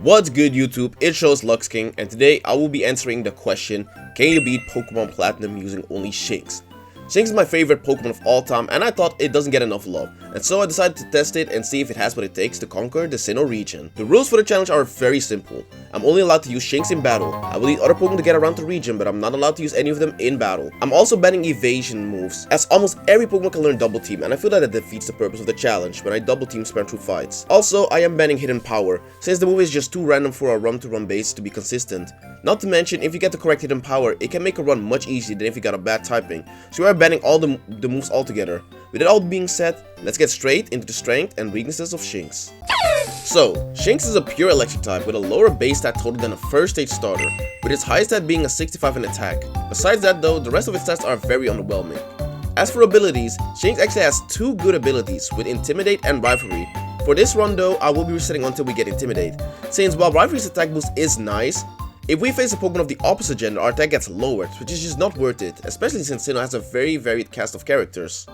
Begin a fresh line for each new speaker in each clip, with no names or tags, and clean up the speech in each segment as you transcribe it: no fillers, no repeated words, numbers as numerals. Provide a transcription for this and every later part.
What's good YouTube, it's Shows Lux King, and today I will be answering the question, can you beat Pokemon Platinum using only Shinx? Shinx is my favorite Pokemon of all time and I thought it doesn't get enough love, and so I decided to test it and see if it has what it takes to conquer the Sinnoh region. The rules for the challenge are very simple. I'm only allowed to use Shinx in battle. I will need other Pokemon to get around the region, but I'm not allowed to use any of them in battle. I'm also banning evasion moves, as almost every Pokemon can learn Double Team, and I feel that defeats the purpose of the challenge when I Double Team spam through fights. Also, I am banning Hidden Power, since the move is just too random for a run-to-run base to be consistent. Not to mention, if you get the correct Hidden Power, it can make a run much easier than if you got a bad typing, so we are banning all the moves altogether. With that all being said, let's get straight into the strength and weaknesses of Shinx. So, Shinx is a pure electric type with a lower base stat total than a first stage starter, with its highest stat being a 65 in attack. Besides that though, the rest of its stats are very underwhelming. As for abilities, Shinx actually has two good abilities with Intimidate and Rivalry. For this run though, I will be resetting until we get Intimidate, since while Rivalry's attack boost is nice, if we face a Pokemon of the opposite gender, our attack gets lowered, which is just not worth it, especially since Sinnoh has a very varied cast of characters.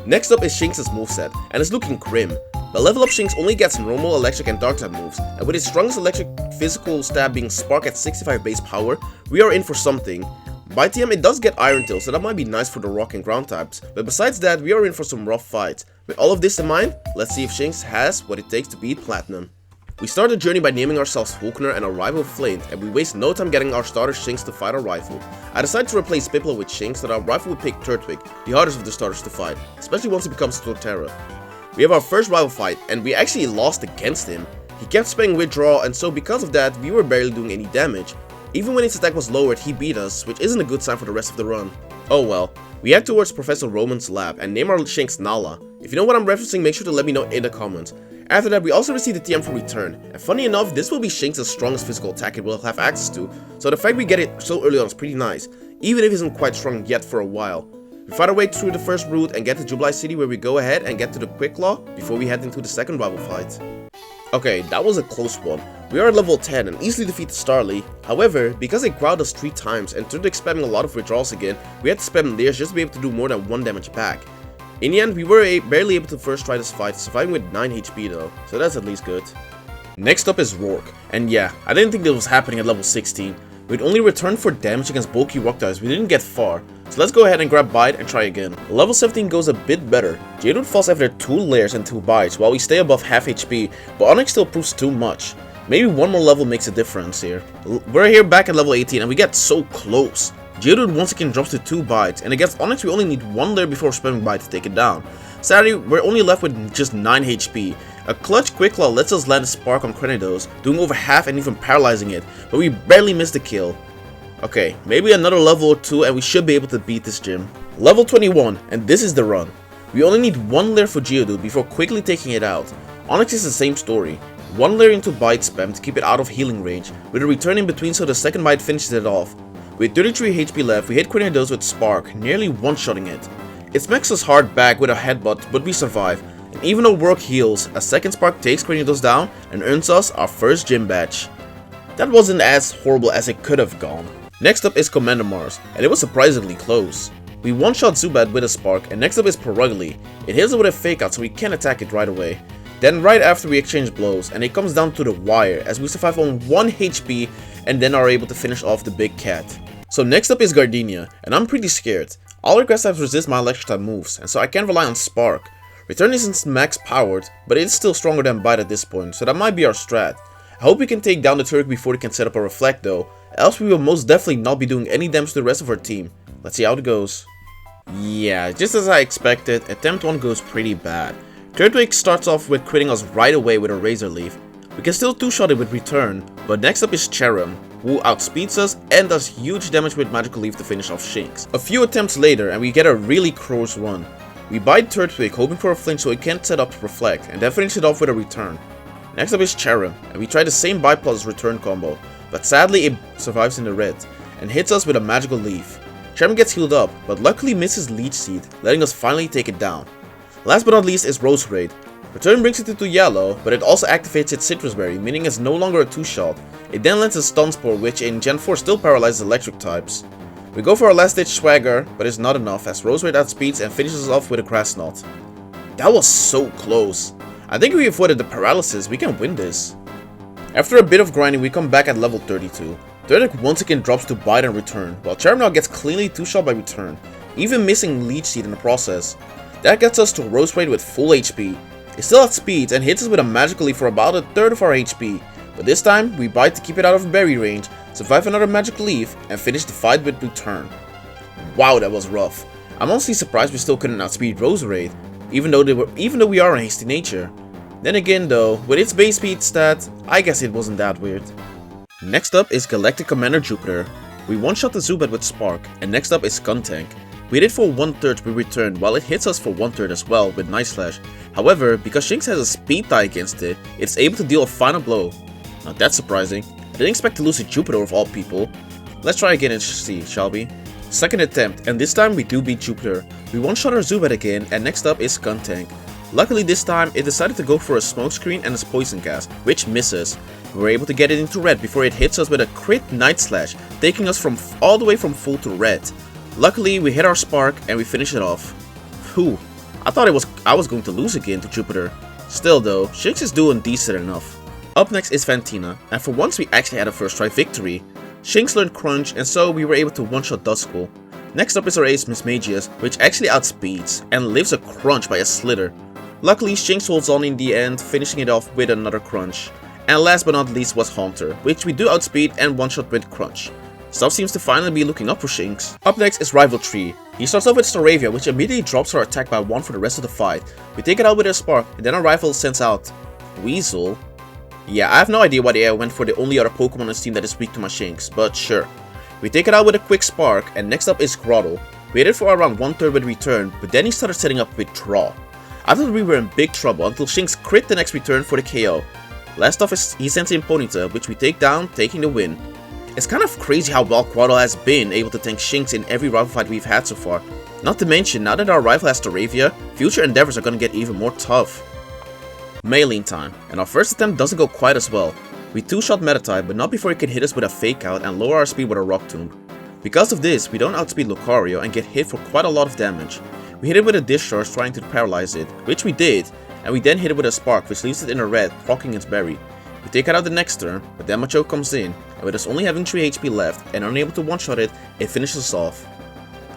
Next up is Shinx's moveset, and it's looking grim. The level up Shinx only gets normal, electric, and dark type moves, and with its strongest electric physical stat being Spark at 65 base power, we are in for something. By TM it does get Iron Tail, so that might be nice for the rock and ground types, but besides that, we are in for some rough fights. With all of this in mind, let's see if Shinx has what it takes to beat Platinum. We start the journey by naming ourselves Vulcaner and our rival Flint, and we waste no time getting our starter Shinx to fight our rival. I decided to replace Piplup with Shinx so that our rival would pick Turtwig, the hardest of the starters to fight, especially once he becomes Torterra. We have our first rival fight, and we actually lost against him. He kept spamming Withdraw, and so because of that, we were barely doing any damage. Even when his attack was lowered, he beat us, which isn't a good sign for the rest of the run. Oh well. We head towards Professor Roman's lab and name our Shinx Nala. If you know what I'm referencing, make sure to let me know in the comments. After that, we also receive the TM for return, and funny enough, this will be Shinx's strongest physical attack it will have access to, so the fact we get it so early on is pretty nice, even if it isn't quite strong yet for a while. We fight our way through the first route and get to Jubilee City, where we go ahead and get to the Quick Claw before we head into the second rival fight. Okay, that was a close one. We are at level 10 and easily defeat the Starly. However, because they crowd us 3 times and turned to spamming a lot of withdrawals again, we had to spam Leers just to be able to do more than 1 damage back. In the end, we were barely able to first try this fight, surviving with 9 HP though, so that's at least good. Next up is Rourke, and yeah, I didn't think this was happening at level 16. With only return for damage against bulky rock types, we didn't get far, so let's go ahead and grab Bite and try again. Level 17 goes a bit better. Geodude falls after 2 layers and 2 bites, while we stay above half HP, but Onix still proves too much. Maybe one more level makes a difference here. We're here back at level 18 and we get so close. Geodude once again drops to 2 bites, and against Onix we only need 1 layer before spamming Bite to take it down. Sadly, we're only left with just 9 HP. A clutch Quick Claw lets us land a Spark on Cranidos, doing over half and even paralyzing it, but we barely missed the kill. Okay, maybe another level or 2 and we should be able to beat this gym. Level 21, and this is the run. We only need 1 layer for Geodude before quickly taking it out. Onix is the same story. 1 layer into Bite spam to keep it out of healing range, with a return in between so the second bite finishes it off. With 33 HP left, we hit Cranidos with Spark, nearly one-shotting it. It smacks us hard back with a headbutt, but we survive. And even though Rourke heals, a second Spark takes Cranidos down and earns us our first gym badge. That wasn't as horrible as it could have gone. Next up is Commander Mars, and it was surprisingly close. We one-shot Zubat with a Spark, and next up is Perugly. It hits us with a Fake Out so we can't attack it right away. Then right after we exchange blows, and it comes down to the wire as we survive on 1 HP and then are able to finish off the big cat. So next up is Gardenia, and I'm pretty scared. All our grass types resist my electric type moves, and so I can't rely on Spark. Return isn't max powered, but it's still stronger than Bite at this point, so that might be our strat. I hope we can take down the Turk before we can set up a Reflect though, else we will most definitely not be doing any damage to the rest of our team. Let's see how it goes. Yeah, just as I expected, attempt 1 goes pretty bad. Turtwig starts off with critting us right away with a Razor Leaf. We can still 2-shot it with return, but next up is Cherim, who outspeeds us and does huge damage with Magical Leaf to finish off Shinx. A few attempts later and we get a really close run. We bite Turtwig hoping for a flinch so it can't set up to Reflect, and then finish it off with a return. Next up is Cherim, and we try the same bite plus return combo, but sadly it survives in the red, and hits us with a Magical Leaf. Cherim gets healed up, but luckily misses Leech Seed, letting us finally take it down. Last but not least is Roserade. Return brings it into yellow, but it also activates its Citrus Berry, meaning it's no longer a 2-shot. It then lands a Stun Spore, which in Gen 4 still paralyzes electric types. We go for our last ditch swagger, but it's not enough as Roserade outspeeds and finishes us off with a Grass Knot. That was so close. I think if we avoided the paralysis, we can win this. After a bit of grinding, we come back at level 32. Dirtic once again drops to bite and return, while Charmander gets cleanly 2-shot by return, even missing Leech Seed in the process. That gets us to Roast Raid with full HP. It still outspeeds and hits us with a magical leaf for about a third of our HP, but this time we bite to keep it out of berry range, survive another magic leaf, and finish the fight with return. Wow, that was rough. I'm honestly surprised we still couldn't outspeed Roast Raid, even though we are a hasty nature. Then again though, with its base speed stat, I guess it wasn't that weird. Next up is Galactic Commander Jupiter. We one-shot the Zubat with Spark, and next up is Skuntank. We hit it for 1/3 with return, while it hits us for 1/3 as well with Night Slash. However, because Shinx has a speed tie against it, it's able to deal a final blow. Not that surprising. I didn't expect to lose to Jupiter of all people. Let's try again and see, shall we? Second attempt, and this time we do beat Jupiter. We one-shot our Zubat again, and next up is Skuntank. Luckily this time, it decided to go for a smokescreen and a poison gas, which misses. We were able to get it into red before it hits us with a crit Night Slash, taking us all the way from full to red. Luckily, we hit our Spark and we finish it off. Whew, I thought I was going to lose again to Jupiter. Still though, Shinx is doing decent enough. Up next is Fantina, and for once we actually had a first try victory. Shinx learned Crunch, and so we were able to one-shot Duskull. Next up is our ace Mismagius, which actually outspeeds and lives a Crunch by a Slither. Luckily, Shinx holds on in the end, finishing it off with another Crunch. And last but not least was Haunter, which we do outspeed and one-shot with Crunch. Stuff seems to finally be looking up for Shinx. Up next is Rival Tree. He starts off with Staravia, which immediately drops her attack by 1 for the rest of the fight. We take it out with a Spark, and then our rival sends out Weasel. Yeah, I have no idea why the AI went for the only other Pokemon on this team that is weak to my Shinx, but sure. We take it out with a quick Spark, and next up is Grottle. We hit it for around 1/3 with return, but then he started setting up with Draw. I thought we were in big trouble until Shinx crit the next return for the KO. Last off is he sends in Ponyta, which we take down, taking the win. It's kind of crazy how well Grottle has been able to tank Shinx in every rival fight we've had so far. Not to mention, now that our rival has Staravia, future endeavors are gonna get even more tough. Mailing time, and our first attempt doesn't go quite as well. We 2-shot Metatype, but not before he can hit us with a Fake Out and lower our speed with a Rock Tomb. Because of this, we don't outspeed Lucario and get hit for quite a lot of damage. We hit it with a Discharge trying to paralyze it, which we did, and we then hit it with a Spark which leaves it in a red, proccing its berry. We take it out the next turn, but then Macho comes in, and with us only having 3 HP left and unable to one-shot it, it finishes us off.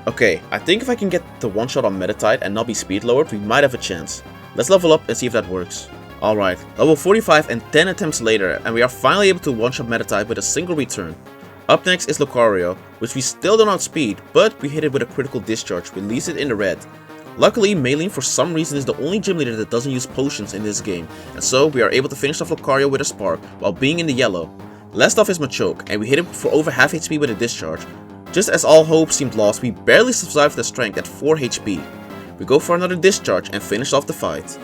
Okay, I think if I can get the one-shot on Metatite and not be speed lowered, we might have a chance. Let's level up and see if that works. Alright, level 45 and 10 attempts later, and we are finally able to one-shot Metatite with a single return. Up next is Lucario, which we still don't outspeed, but we hit it with a critical Discharge, which leaves it in the red. Luckily, Maylene for some reason is the only gym leader that doesn't use potions in this game, and so we are able to finish off Lucario with a Spark while being in the yellow. Last off is Machoke, and we hit it for over half HP with a Discharge. Just as all hope seemed lost, we barely survived the strength at 4 HP. We go for another Discharge and finish off the fight.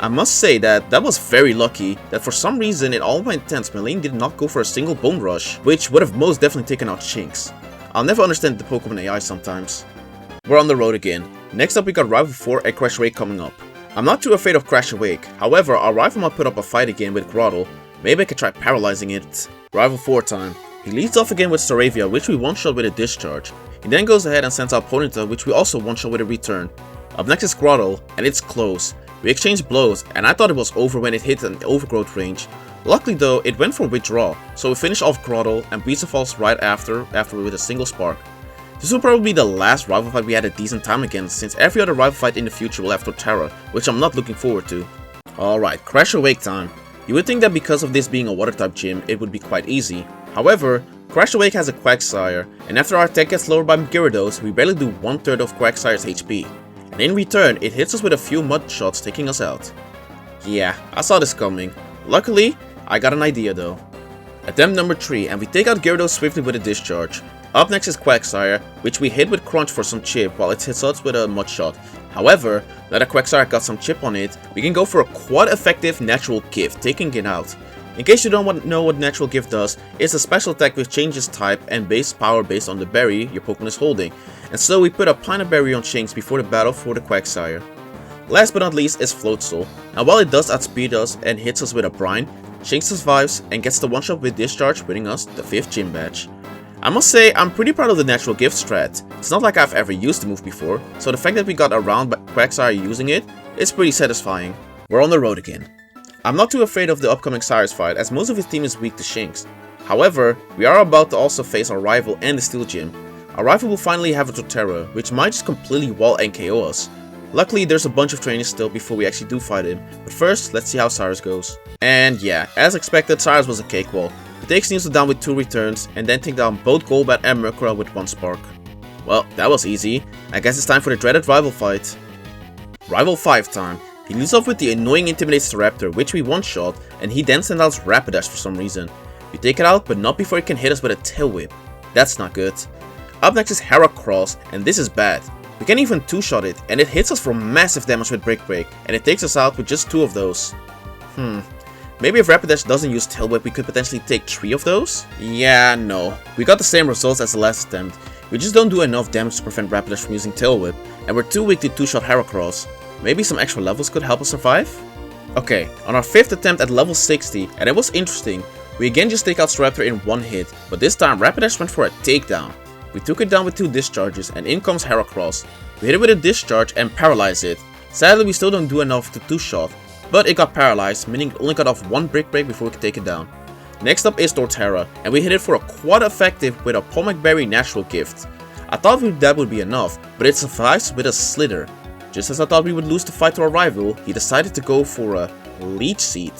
I must say that was very lucky that for some reason in all my attempts Maylene did not go for a single Bone Rush, which would have most definitely taken out Shinx. I'll never understand the Pokemon AI sometimes. We're on the road again. Next up we got Rival 4 at Crash Awake coming up. I'm not too afraid of Crash Awake, however our rival might put up a fight again with Grottle. Maybe I could try paralyzing it. Rival 4 time. He leads off again with Staravia, which we one-shot with a Discharge. He then goes ahead and sends out Ponyta, which we also one-shot with a return. Up next is Grottle, and it's close. We exchanged blows, and I thought it was over when it hit an overgrowth range. Luckily though, it went for withdraw, so we finish off Grottle and Breeze of Falls right after with a single Spark. This will probably be the last rival fight we had a decent time against, since every other rival fight in the future will have Torterra, which I'm not looking forward to. Alright, Crash Awake time. You would think that because of this being a water type gym, it would be quite easy. However, Crash Awake has a Quagsire, and after our attack gets lowered by Gyarados, we barely do 1/3 of Quagsire's HP. And in return, it hits us with a few mud shots, taking us out. Yeah, I saw this coming. Luckily, I got an idea though. Attempt number 3, and we take out Gyarados swiftly with a Discharge. Up next is Quagsire, which we hit with Crunch for some chip while it hits us with a Mud Shot. However, now that Quagsire got some chip on it, we can go for a quite effective Natural Gift, taking it out. In case you don't know what Natural Gift does, it's a special attack which changes type and base power based on the berry your Pokemon is holding. And so we put a Pinot Berry on Shinx before the battle for the Quagsire. Last but not least is Floatzel. Now while it does outspeed us and hits us with a Brine, Shinx survives and gets the one-shot with Discharge, winning us the 5th gym badge. I must say, I'm pretty proud of the Natural Gift strat. It's not like I've ever used the move before, so the fact that we got around by Quagsire using it is pretty satisfying. We're on the road again. I'm not too afraid of the upcoming Cyrus fight, as most of his team is weak to Shinx. However, we are about to also face our rival and the Steel Gym. Our rival will finally have a Torterra, which might just completely wall and KO us. Luckily, there's a bunch of training still before we actually do fight him, but first, let's see how Cyrus goes. And yeah, as expected, Cyrus was a cakewall. He takes Sneasel down with 2 returns, and then take down both Golbat and Murkrow with 1 Spark. Well, that was easy. I guess it's time for the dreaded rival fight. Rival 5 time. He leads off with the annoying Intimidate Staraptor, which we one-shot, and he then sends out Rapidash for some reason. We take it out, but not before he can hit us with a Tail Whip. That's not good. Up next is Heracross, and this is bad. We can even 2-shot it, and it hits us for massive damage with Brick Break, and it takes us out with just 2 of those. Maybe if Rapidash doesn't use Tail Whip, we could potentially take 3 of those? Yeah, no. We got the same results as the last attempt. We just don't do enough damage to prevent Rapidash from using Tail Whip, and we're too weak to 2-shot Heracross. Maybe some extra levels could help us survive? Okay, on our 5th attempt at level 60, and it was interesting, we again just take out Staraptor in 1 hit, but this time Rapidash went for a takedown. We took it down with 2 discharges, and in comes Heracross. We hit it with a discharge and paralyze it. Sadly, we still don't do enough to 2-shot, but it got paralyzed, meaning it only got off 1 Brick Break before we could take it down. Next up is Torterra, and we hit it for a quad effective with a Pomac Berry Natural Gift. I thought that would be enough, but it survives with a Slither. Just as I thought we would lose the fight to our rival, he decided to go for a Leech Seed.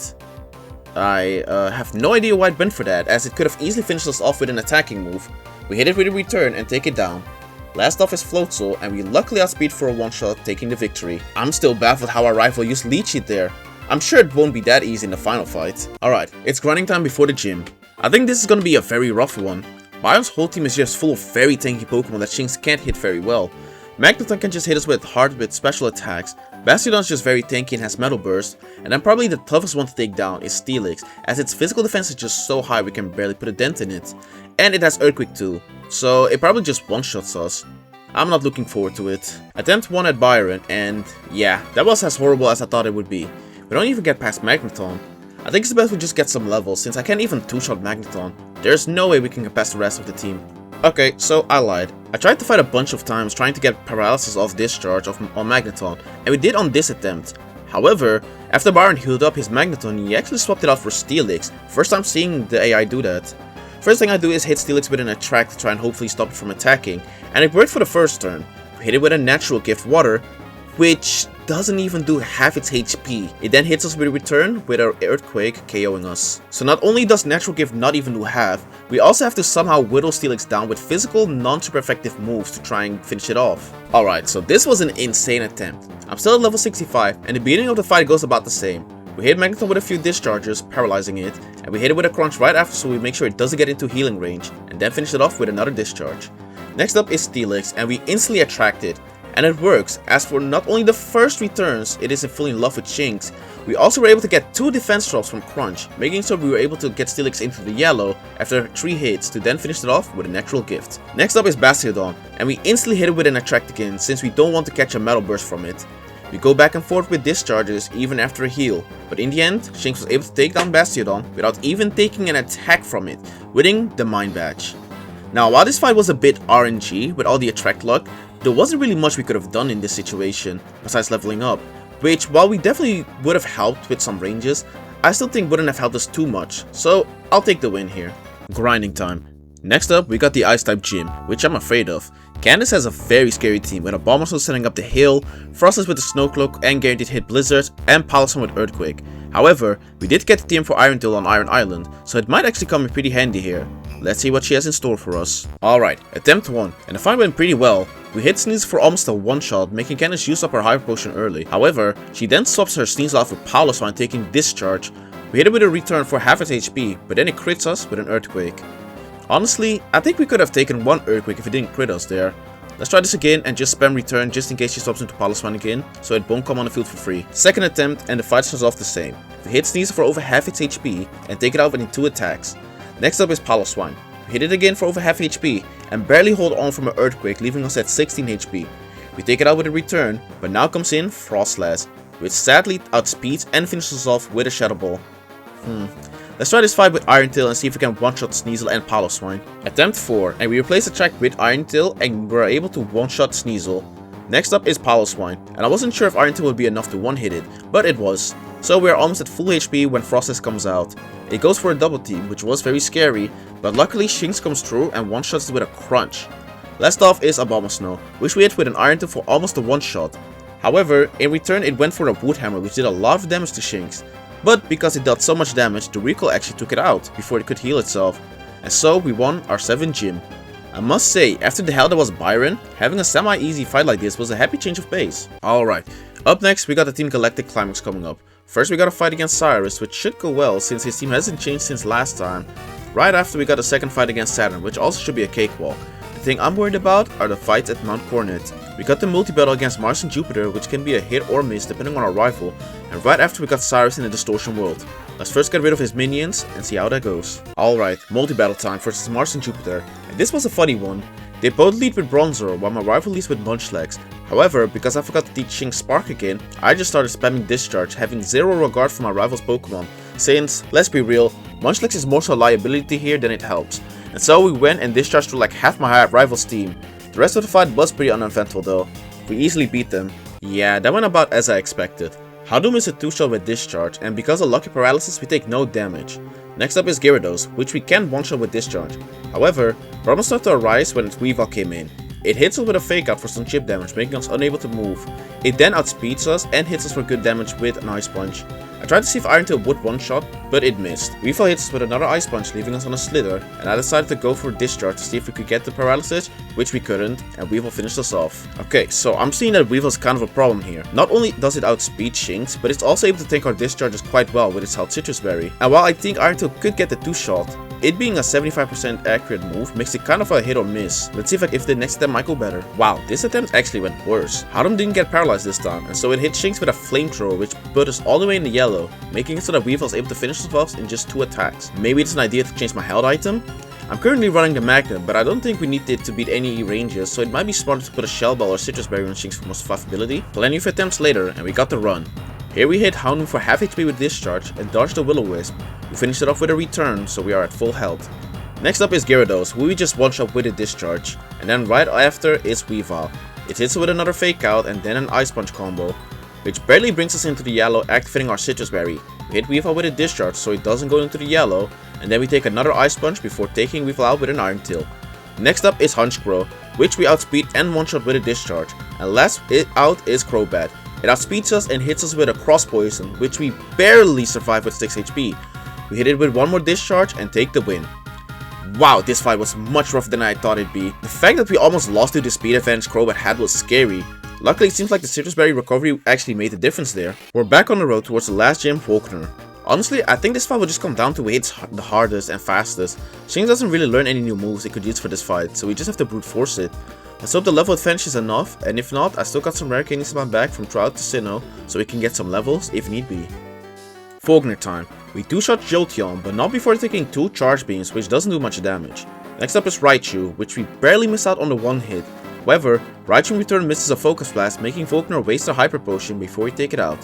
I have no idea why it went for that, as it could have easily finished us off with an attacking move. We hit it with a return and take it down. Last off is Floatzel, and we luckily outspeed for a one-shot, taking the victory. I'm still baffled how our rival used Leech Seed there. I'm sure it won't be that easy in the final fight. Alright, it's grinding time before the gym. I think this is gonna be a very rough one. Bion's whole team is just full of very tanky Pokemon that Shinx can't hit very well. Magneton can just hit us hard with special attacks, Bastiodon's just very tanky and has Metal Burst, and then probably the toughest one to take down is Steelix, as its physical defense is just so high we can barely put a dent in it. And it has Earthquake too, so it probably just one-shots us. I'm not looking forward to it. Attempt 1 at Byron, and yeah, that was as horrible as I thought it would be. We don't even get past Magneton. I think it's best we just get some levels, since I can't even 2-shot Magneton. There's no way we can get past the rest of the team. Okay, so I lied. I tried to fight a bunch of times trying to get paralysis off discharge on Magneton, and we did on this attempt. However, after Byron healed up his Magneton, he actually swapped it out for Steelix, first time seeing the AI do that. First thing I do is hit Steelix with an Attract to try and hopefully stop it from attacking, and it worked for the first turn. We hit it with a Natural Gift Water, which doesn't even do half its HP. It then hits us with a return with our Earthquake KOing us. So not only does Natural Gift not even do half, we also have to somehow whittle Steelix down with physical, non-super effective moves to try and finish it off. Alright, so this was an insane attempt. I'm still at level 65, and the beginning of the fight goes about the same. We hit Magneton with a few discharges, paralyzing it, and we hit it with a crunch right after so we make sure it doesn't get into healing range, and then finish it off with another discharge. Next up is Steelix, and we instantly attract it. And it works, as for not only the first returns, it isn't fully in love with Shinx, we also were able to get 2 defense drops from Crunch, making sure we were able to get Steelix into the yellow after 3 hits to then finish it off with a natural gift. Next up is Bastiodon, and we instantly hit it with an Attract again since we don't want to catch a Metal Burst from it. We go back and forth with discharges even after a heal, but in the end, Shinx was able to take down Bastiodon without even taking an attack from it, winning the Mind Badge. Now, while this fight was a bit RNG with all the Attract luck, there wasn't really much we could have done in this situation, besides leveling up, which while we definitely would have helped with some ranges, I still think wouldn't have helped us too much, so I'll take the win here. Grinding time. Next up, we got the Ice-type gym, which I'm afraid of. Candace has a very scary team with a Bulbasaur setting up the hill, Frostless with the Snow Cloak and guaranteed hit Blizzard, and Palossum with Earthquake. However, we did get the TM for Iron Tail on Iron Island, so it might actually come in pretty handy here. Let's see what she has in store for us. Alright, attempt 1, and the fight went pretty well. We hit Sneasel for almost a one-shot, making Candace use up her Hyper Potion early. However, she then swaps her Sneasel out for Palossum taking Discharge. We hit it with a return for half its HP, but then it crits us with an Earthquake. Honestly, I think we could have taken one Earthquake if it didn't crit us there. Let's try this again and just spam return just in case she swaps into Palossum again, so it won't come on the field for free. Second attempt and the fight starts off the same. We hit Sneasel for over half its HP and take it out within 2 attacks. Next up is Palossum. We hit it again for over half HP and barely hold on from an Earthquake, leaving us at 16 HP. We take it out with a return, but now comes in Frostlass, which sadly outspeeds and finishes off with a Shadow Ball. Let's try this fight with Iron Tail and see if we can one-shot Sneasel and Palossum. Attempt 4, and we replace the track with Iron Tail and we're able to one-shot Sneasel. Next up is Piloswine, and I wasn't sure if Iron Tail would be enough to one-hit it, but it was. So we are almost at full HP when Frostless comes out. It goes for a double team, which was very scary, but luckily Shinx comes through and one-shots it with a crunch. Last off is Abomasnow, which we hit with an Iron Tail for almost a one-shot. However, in return it went for a Wood Hammer, which did a lot of damage to Shinx. But because it dealt so much damage, the recoil actually took it out before it could heal itself. And so we won our 7th gym. I must say, after the hell that was Byron, having a semi-easy fight like this was a happy change of pace. Alright, up next we got the Team Galactic Climax coming up. First we got a fight against Cyrus, which should go well since his team hasn't changed since last time. Right after we got a second fight against Saturn, which also should be a cakewalk. The thing I'm worried about are the fights at Mount Coronet. We got the multi-battle against Mars and Jupiter, which can be a hit or miss depending on our rifle, and right after we got Cyrus in the Distortion World. Let's first get rid of his minions and see how that goes. Alright, multi-battle time versus Mars and Jupiter, and this was a funny one. They both lead with Bronzor, while my rival leads with Munchlax. However, because I forgot to teach Shinx Spark again, I just started spamming Discharge, having zero regard for my rival's Pokemon, since, let's be real, Munchlax is more so a liability here than it helps. And so we went and discharged through like half my rival's team. The rest of the fight was pretty uneventful though. We easily beat them. Yeah, that went about as I expected. Houndoom is a 2-shot with Discharge, and because of Lucky Paralysis we take no damage. Next up is Gyarados, which we can one-shot with Discharge. However, problems started to arise when its Weavile came in. It hits us with a Fake Out for some chip damage, making us unable to move. It then outspeeds us and hits us for good damage with an Ice Punch. I tried to see if Iron Tail would one-shot, but it missed. Weavile hits us with another Ice Punch, leaving us on a Slither, and I decided to go for Discharge to see if we could get the Paralysis, which we couldn't, and Weavile finished us off. Okay, so I'm seeing that Weavile is kind of a problem here. Not only does it outspeed Shinx, but it's also able to tank our discharges quite well with its Held Citrus Berry. And while I think Iron Tail could get the 2-shot, it being a 75% accurate move makes it kind of a hit or miss. Let's see if the next attempt might go better. Wow, this attempt actually went worse. Houndoom didn't get paralyzed this time, and so it hit Shinx with a Flamethrower, which put us all the way in the yellow, making it so that Weavile is able to finish us off in just 2 attacks. Maybe it's an idea to change my held item? I'm currently running the Magnet, but I don't think we need it to beat any ranges, so it might be smarter to put a Shell Ball or Citrus Berry on Shinx for most survivability. Plenty of attempts later, and we got the run. Here we hit Houndoom for half HP with Discharge and dodged the Will-O-Wisp. We finished it off with a return, so we are at full health. Next up is Gyarados, who we just one-shot with a Discharge, and then right after is Weavile. It hits with another Fake Out and then an Ice Punch combo, which barely brings us into the yellow, activating our Citrus Berry. We hit Weavile with a Discharge so it doesn't go into the yellow, and then we take another Ice Punch before taking Weavile out with an Iron Tail. Next up is Honchkrow, which we outspeed and one-shot with a Discharge, and last out is Crobat. It outspeeds us and hits us with a Cross Poison, which we barely survive with 6 HP. We hit it with one more Discharge and take the win. Wow, this fight was much rougher than I thought it'd be. The fact that we almost lost to the speed advantage Crobat had was scary. Luckily, it seems like the Citrus Berry recovery actually made a difference there. We're back on the road towards the last gym, Volkner. Honestly, I think this fight will just come down to who hits the hardest and fastest. Shinx doesn't really learn any new moves it could use for this fight, so we just have to brute force it. Let's hope the level advantage is enough, and if not, I still got some rare candies in my bag from Trout to Sinnoh, so we can get some levels if need be. Volkner time. We 2-shot Jolteon, but not before taking 2 charge beams, which doesn't do much damage. Next up is Raichu, which we barely miss out on the 1 hit. However, Raichu in return misses a Focus Blast, making Volkner waste a Hyper Potion before we take it out.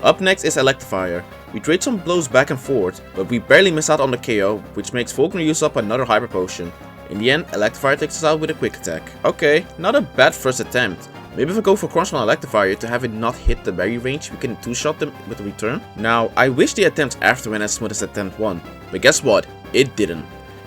Up next is Electivire. We trade some blows back and forth, but we barely miss out on the KO, which makes Volkner use up another Hyper Potion. In the end, Electivire takes us out with a Quick Attack. Okay, not a bad first attempt. Maybe if I go for Crunch on Electivire to have it not hit the berry range, we can 2-shot them with a return. Now, I wish the attempt after went as smooth as attempt 1, but guess what? It didn't.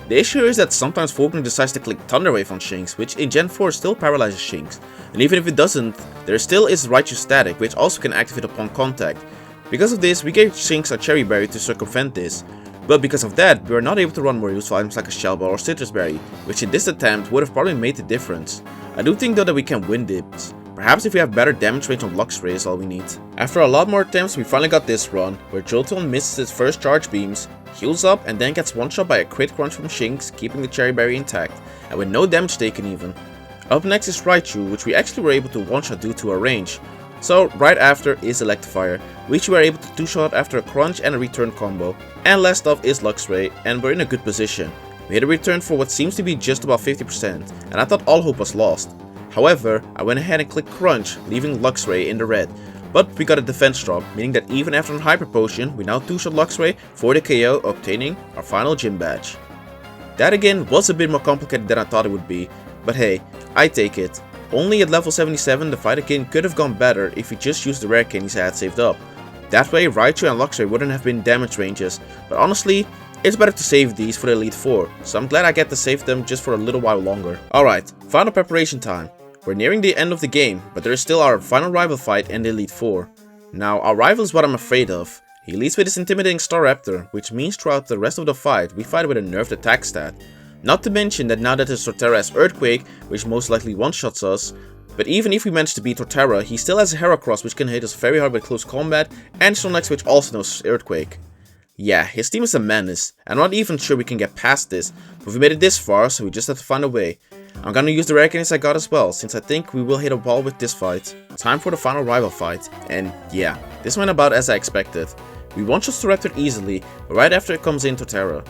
The issue is that sometimes Volkner decides to click Thunder Wave on Shinx, which in Gen 4 still paralyzes Shinx. And even if it doesn't, there still is Raichu Static, which also can activate upon contact. Because of this, we gave Shinx a Cherry Berry to circumvent this. But because of that, we are not able to run more useful items like a Shell Ball or Citrus Berry, which in this attempt would have probably made the difference. I do think though that we can win this. Perhaps if we have better damage range on Luxray is all we need. After a lot more attempts, we finally got this run, where Jolteon misses its first charge beams, heals up and then gets one-shot by a crit crunch from Shinx, keeping the Cherry Berry intact, and with no damage taken even. Up next is Raichu, which we actually were able to one-shot due to our range. So right after is Electivire, which we were able to 2-shot after a crunch and a return combo. And last off is Luxray, and we're in a good position. We hit a return for what seems to be just about 50%, and I thought all hope was lost. However, I went ahead and clicked Crunch, leaving Luxray in the red. But we got a defense drop, meaning that even after a Hyper Potion, we now 2-shot Luxray for the KO, obtaining our final gym badge. That again was a bit more complicated than I thought it would be, but hey, I take it. Only at level 77 the fight again could have gone better if he just used the rare candies I had saved up. That way Raichu and Luxray wouldn't have been damage ranges, but honestly, it's better to save these for the Elite Four, so I'm glad I get to save them just for a little while longer. Alright, final preparation time. We're nearing the end of the game, but there is still our final rival fight in the Elite Four. Now, our rival is what I'm afraid of. He leads with his intimidating Staraptor, which means throughout the rest of the fight, we fight with a nerfed attack stat. Not to mention that now that his Torterra has Earthquake, which most likely one-shots us, but even if we manage to beat Torterra, he still has a Heracross which can hit us very hard with close combat, and Snorlax which also knows Earthquake. Yeah, his team is a menace. I'm not even sure we can get past this, but we made it this far, so we just have to find a way. I'm gonna use the rare candies I got as well, since I think we will hit a wall with this fight. Time for the final rival fight, and yeah, this went about as I expected. We one-shot Staraptor easily, but right after it comes in Torterra.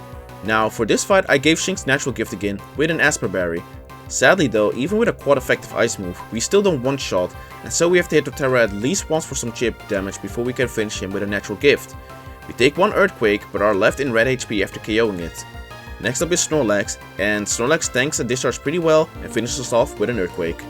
Now, for this fight I gave Shinx Natural Gift again, with an Asper Berry. Sadly though, even with a quad effective ice move, we still don't one-shot, and so we have to hit Torterra at least once for some chip damage before we can finish him with a Natural Gift. We take one Earthquake, but are left in red HP after KOing it. Next up is Snorlax, and Snorlax tanks a discharge pretty well and finishes us off with an Earthquake.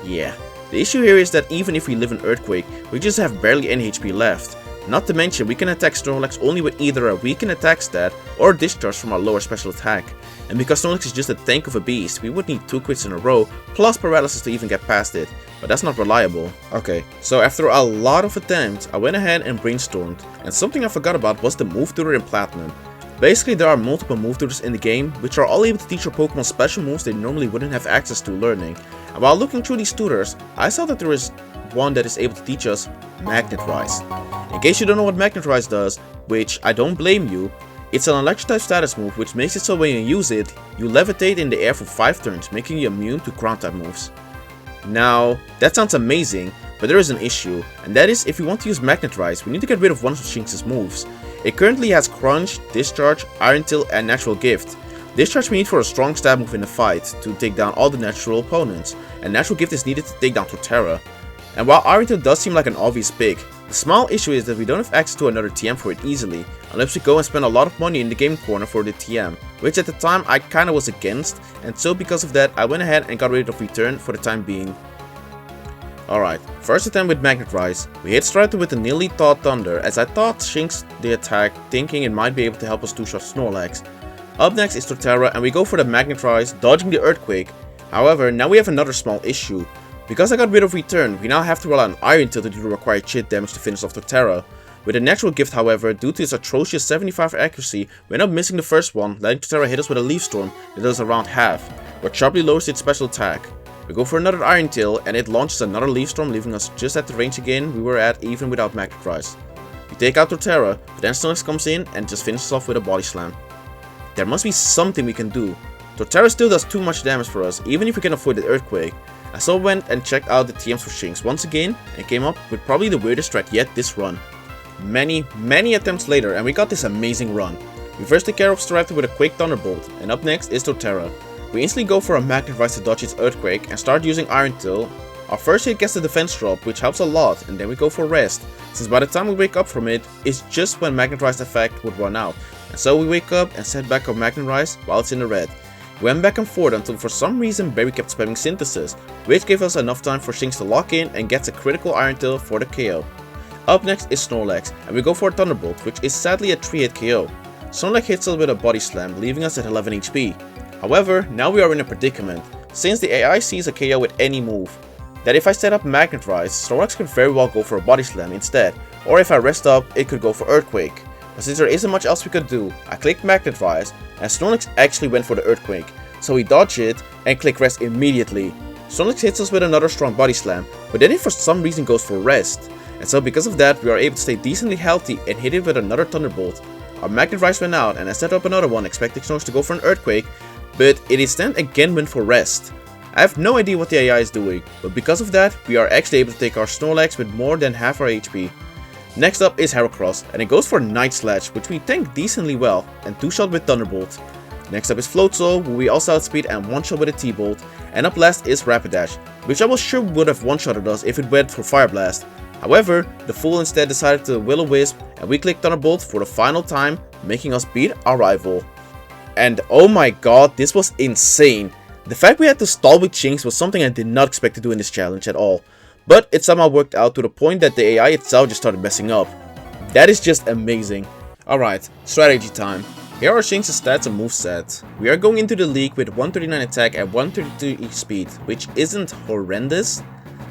Yeah, the issue here is that even if we live in Earthquake, we just have barely any HP left. Not to mention, we can attack Snorlax only with either a weakened attack stat or discharge from our lower special attack. And because Snorlax is just a tank of a beast, we would need 2 crits in a row, plus paralysis to even get past it. But that's not reliable. Okay, so after a lot of attempts, I went ahead and brainstormed, and something I forgot about was the move tutor in Platinum. Basically, there are multiple move tutors in the game, which are all able to teach your Pokemon special moves they normally wouldn't have access to learning. And while looking through these tutors, I saw that there is one that is able to teach us Magnet Rise. In case you don't know what Magnet Rise does, which I don't blame you, it's an electric type status move which makes it so when you use it, you levitate in the air for 5 turns, making you immune to ground type moves. Now, that sounds amazing, but there is an issue, and that is if we want to use Magnet Rise, we need to get rid of one of Shinx's moves. It currently has Crunch, Discharge, Iron Tail, and Natural Gift. Discharge we need for a strong stab move in the fight to take down all the natural opponents, and Natural Gift is needed to take down Torterra. And while Iron Tail does seem like an obvious pick, the small issue is that we don't have access to another TM for it easily, unless we go and spend a lot of money in the game corner for the TM, which at the time I kinda was against, and so because of that I went ahead and got rid of Return for the time being. Alright, first attempt with Magnet Rise. We hit Strider with a nearly Thought Thunder, as I thought Shinx the attack, thinking it might be able to help us two-shot Snorlax. Up next is Torterra, and we go for the Magnet Rise, dodging the Earthquake. However, now we have another small issue. Because I got rid of Return, we now have to rely on Iron Tail to do the required chip damage to finish off Torterra. With a Natural Gift, however, due to its atrocious 75 accuracy, we end up missing the first one, letting Torterra hit us with a Leaf Storm that does around half, but sharply lowers its special attack. We go for another Iron Tail, and it launches another Leaf Storm, leaving us just at the range again we were at even without Magnet Rise. We take out Torterra, but then Snorlax comes in and just finishes off with a Body Slam. There must be something we can do. Torterra still does too much damage for us, even if we can avoid the Earthquake. I so went and checked out the TMs for Shinx once again, and came up with probably the weirdest strat yet this run. Many attempts later, and we got this amazing run. We first take care of Staraptor with a quick Thunderbolt, and up next is Torterra. We instantly go for a Magnet Rise to dodge its Earthquake and start using Iron Tail. Our first hit gets the defense drop, which helps a lot, and then we go for Rest, since by the time we wake up from it, it's just when Magnet Rise effect would run out. And so we wake up and set back our Magnet Rise while it's in the red. We went back and forth until for some reason Barry kept spamming Synthesis, which gave us enough time for Shinx to lock in and gets a critical Iron Tail for the KO. Up next is Snorlax, and we go for a Thunderbolt, which is sadly a 3-hit KO. Snorlax hits us with a Body Slam, leaving us at 11 HP. However, now we are in a predicament, since the AI sees a KO with any move. That if I set up Magnet Rise, Snorlax could very well go for a Body Slam instead, or if I rest up, it could go for Earthquake. But since there isn't much else we could do, I clicked Magnet Rise, and Snorlax actually went for the Earthquake, so we dodge it and click Rest immediately. Snorlax hits us with another strong Body Slam, but then it for some reason goes for Rest, and so because of that we are able to stay decently healthy and hit it with another Thunderbolt. Our Magnet Rise went out, and I set up another one expecting Snorlax to go for an Earthquake, but it instead again went for Rest. I have no idea what the AI is doing, but because of that, we are actually able to take our Snorlax with more than half our HP. Next up is Heracross, and it goes for Night Slash, which we tank decently well, and 2-shot with Thunderbolt. Next up is Floatzel, who we also outspeed and 1-shot with a T-Bolt, and up last is Rapidash, which I was sure would have 1-shotted us if it went for Fire Blast. However, the fool instead decided to Will-O-Wisp, and we clicked Thunderbolt for the final time, making us beat our rival. And oh my god, this was insane. The fact we had to stall with Shinx was something I did not expect to do in this challenge at all, but it somehow worked out to the point that the AI itself just started messing up. That is just amazing. Alright, strategy time. Here are Shinx's stats and moveset. We are going into the league with 139 attack and 132 speed, which isn't horrendous.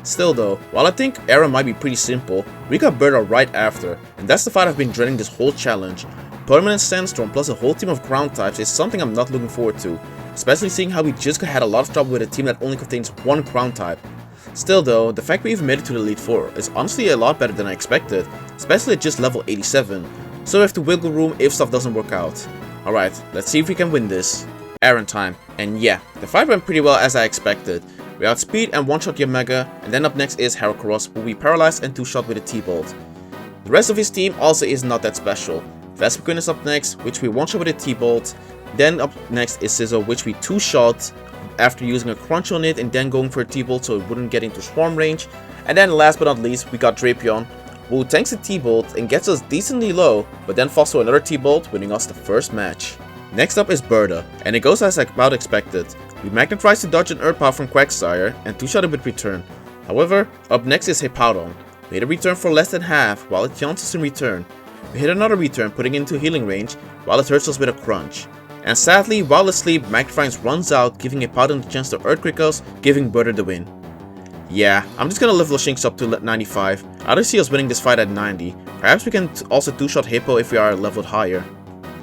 Still though, while I think Era might be pretty simple, we got Bertha right after, and that's the fight I've been dreading this whole challenge. Permanent Sandstorm plus a whole team of ground types is something I'm not looking forward to, especially seeing how we just had a lot of trouble with a team that only contains one ground type. Still though, the fact we even made it to the Elite Four is honestly a lot better than I expected, especially at just level 87, so we have to wiggle room if stuff doesn't work out. Alright, let's see if we can win this. Aaron time, and yeah, the fight went pretty well as I expected. We outspeed and one-shot Yamega, and then up next is Heracross, who we paralyzed and two-shot with a T-Bolt. The rest of his team also is not that special. Vespiquen is up next, which we one-shot with a T-Bolt. Then up next is Sinnoh, which we two-shot after using a crunch on it and then going for a T-Bolt so it wouldn't get into swarm range. And then last but not least, we got Drapion, who tanks a T-Bolt and gets us decently low, but then falls to another T-Bolt, winning us the first match. Next up is Bertha, and it goes as about expected. We Magnet tries to dodge an Earth Power from Quagsire and two-shot it with return. However, up next is Hippowdon. We hit a return for less than half, while it taunts us in return. We hit another return, putting it into healing range, while it hurts us with a crunch. And sadly, while asleep, Magnifience runs out, giving Hippowdon the chance to Earthquake us, giving Bertha the win. Yeah, I'm just gonna level Shinx up to 95. I don't see us winning this fight at 90. Perhaps we can also two-shot Hippo if we are leveled higher.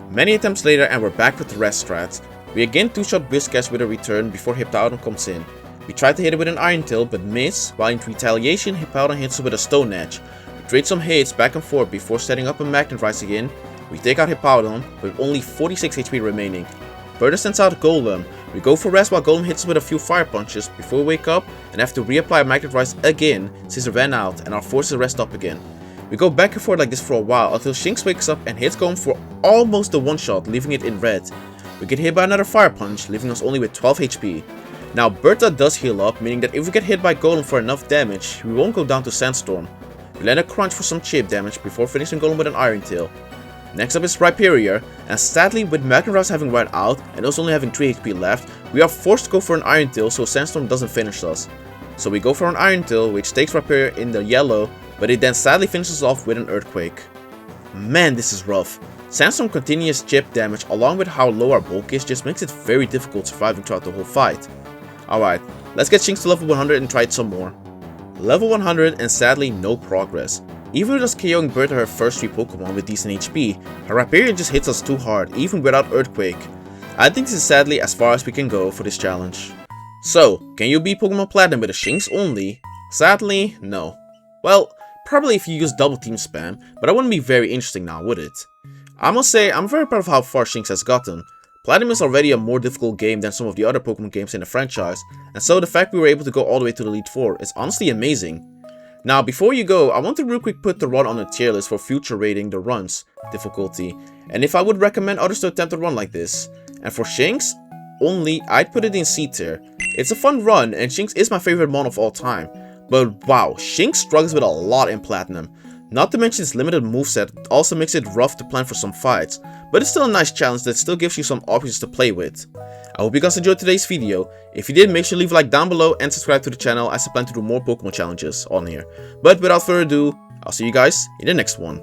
Many attempts later and we're back with the rest strats. We again two-shot Whiscash with a return before Hippowdon comes in. We try to hit it with an Iron Tail but miss, while in retaliation Hippowdon hits us with a Stone Edge. We trade some hits back and forth before setting up a Magnet Rise again. We take out Hippowdon with only 46 HP remaining. Bertha sends out Golem. We go for rest while Golem hits us with a few Fire Punches before we wake up and have to reapply Magnet Rise again since it ran out and are forced to rest up again. We go back and forth like this for a while until Shinx wakes up and hits Golem for almost a one-shot, leaving it in red. We get hit by another Fire Punch, leaving us only with 12 HP. Now Bertha does heal up, meaning that if we get hit by Golem for enough damage, we won't go down to Sandstorm. We land a crunch for some chip damage before finishing Golem with an Iron Tail. Next up is Rhyperior, and sadly with Magnet Rise having run out and us only having 3 HP left, we are forced to go for an Iron Tail so Sandstorm doesn't finish us. So we go for an Iron Tail, which takes Rhyperior in the yellow, but it then sadly finishes off with an Earthquake. Man, this is rough. Sandstorm continuous chip damage along with how low our bulk is just makes it very difficult surviving throughout the whole fight. Alright, let's get Shinx to level 100 and try it some more. Level 100 and sadly no progress. Even with us KOing Bertha her first 3 Pokemon with decent HP, her Rhyperior just hits us too hard even without Earthquake. I think this is sadly as far as we can go for this challenge. So, can you beat Pokemon Platinum with a Shinx only? Sadly, no. Well, probably if you use double team spam, but that wouldn't be very interesting now, would it? I must say, I'm very proud of how far Shinx has gotten. Platinum is already a more difficult game than some of the other Pokemon games in the franchise, and so the fact we were able to go all the way to the Elite Four is honestly amazing. Now, before you go, I want to real quick put the run on a tier list for future rating the runs difficulty, and if I would recommend others to attempt a run like this. And for Shinx, only, I'd put it in C tier. It's a fun run, and Shinx is my favorite mon of all time. But wow, Shinx struggles with a lot in Platinum. Not to mention its limited moveset also makes it rough to plan for some fights, but it's still a nice challenge that still gives you some options to play with. I hope you guys enjoyed today's video. If you did, make sure to leave a like down below and subscribe to the channel as I plan to do more Pokemon challenges on here. But without further ado, I'll see you guys in the next one.